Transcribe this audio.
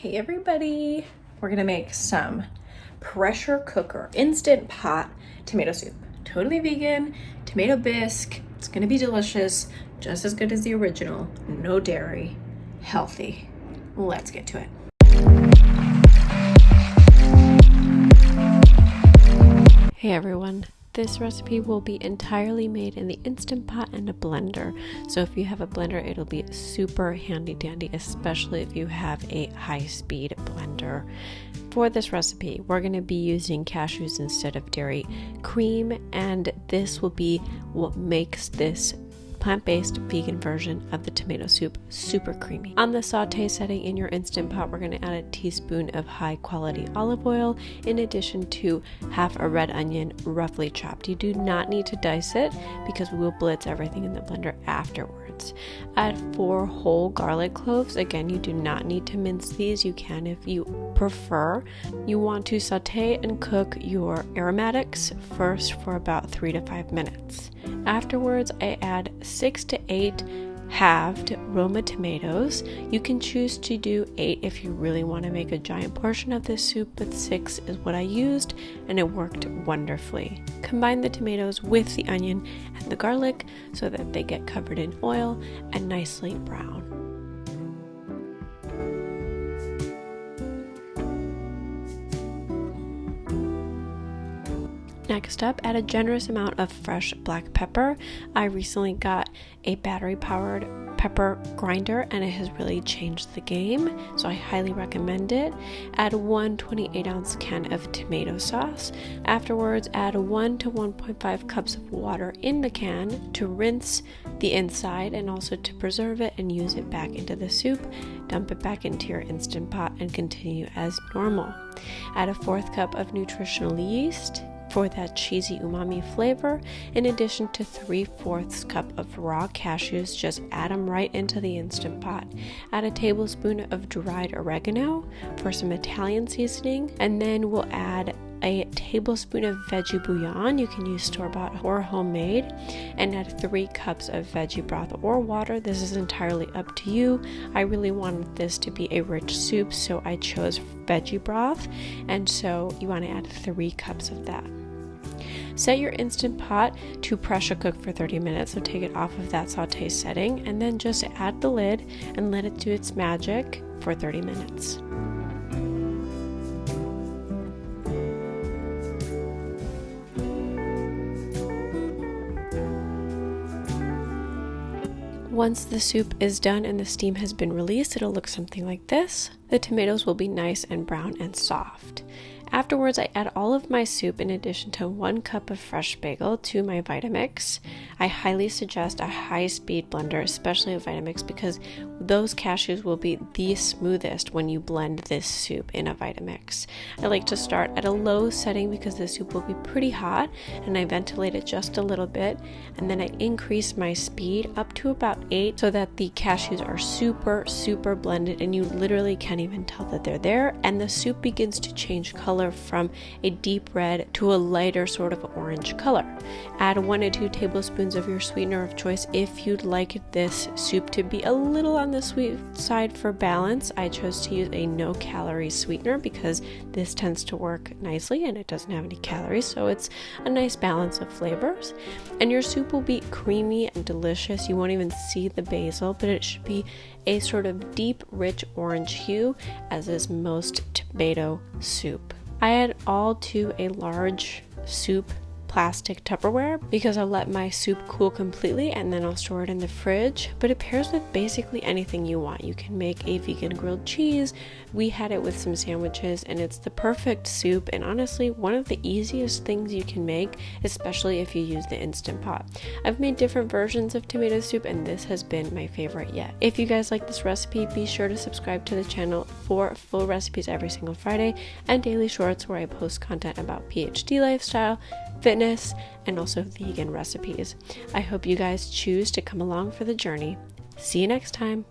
Hey everybody, we're gonna make some pressure cooker instant pot tomato soup. Totally vegan, tomato bisque. It's gonna be delicious, just as good as the original, no dairy, healthy. Let's get to it. Hey everyone, this recipe will be entirely made in the Instant Pot and a blender. So if you have a blender, it'll be super handy dandy, especially if you have a high-speed blender. For this recipe, we're going to be using cashews instead of dairy cream, and this will be what makes this plant-based vegan version of the tomato soup super creamy. On the saute setting in your Instant Pot, we're going to add a teaspoon of high quality olive oil in addition to half a red onion roughly chopped. You do not need to dice it because we will blitz everything in the blender afterwards. Add 4 whole garlic cloves. Again, you do not need to mince these. You can if you prefer. You want to saute and cook your aromatics first for about 3 to 5 minutes. Afterwards, I add 6 to 8 halved roma tomatoes. You can choose to do 8 if you really want to make a giant portion of this soup, but 6 is what I used and it worked wonderfully. Combine the tomatoes with the onion and the garlic so that they get covered in oil and nicely brown. Next up, add a generous amount of fresh black pepper. I recently got a battery-powered pepper grinder and it has really changed the game, so I highly recommend it. Add 1 28-ounce can of tomato sauce. Afterwards, add 1 to 1.5 cups of water in the can to rinse the inside and also to preserve it and use it back into the soup. Dump it back into your Instant Pot and continue as normal. Add a 1/4 cup of nutritional yeast for that cheesy umami flavor, in addition to 3/4 cup of raw cashews. Just add them right into the Instant Pot. Add a tablespoon of dried oregano for some Italian seasoning, and then we'll add a tablespoon of veggie bouillon. You can use store-bought or homemade, and add 3 cups of veggie broth or water. This is entirely up to you. I really wanted this to be a rich soup, so I chose veggie broth, and so you want to add 3 cups of that. Set your Instant Pot to pressure cook for 30 minutes, so take it off of that saute setting and then just add the lid and let it do its magic for 30 minutes. Once the soup is done and the steam has been released, it'll look something like this. The tomatoes will be nice and brown and soft. Afterwards, I add all of my soup in addition to 1 cup of fresh bagel to my Vitamix. I highly suggest a high-speed blender, especially a Vitamix, because those cashews will be the smoothest when you blend this soup in a Vitamix. I like to start at a low setting because the soup will be pretty hot, and I ventilate it just a little bit, and then I increase my speed up to about 8 so that the cashews are super blended and you literally can't even tell that they're there, and the soup begins to change color from a deep red to a lighter sort of orange color. Add 1 to 2 tablespoons of your sweetener of choice if you'd like this soup to be a little on the sweet side for balance. I chose to use a no-calorie sweetener because this tends to work nicely and it doesn't have any calories, so it's a nice balance of flavors. And your soup will be creamy and delicious. You won't even see the basil, but it should be a sort of deep, rich orange hue, as is most tomato soup. I add all to a large soup plastic Tupperware because I'll let my soup cool completely and then I'll store it in the fridge. But it pairs with basically anything you want. You can make a vegan grilled cheese. We had it with some sandwiches and it's the perfect soup, and honestly one of the easiest things you can make, especially if you use the Instant Pot. I've made different versions of tomato soup and this has been my favorite yet. If you guys like this recipe, be sure to subscribe to the channel for full recipes every single Friday and daily shorts where I post content about PhD lifestyle, fitness, and also vegan recipes. I hope you guys choose to come along for the journey. See you next time.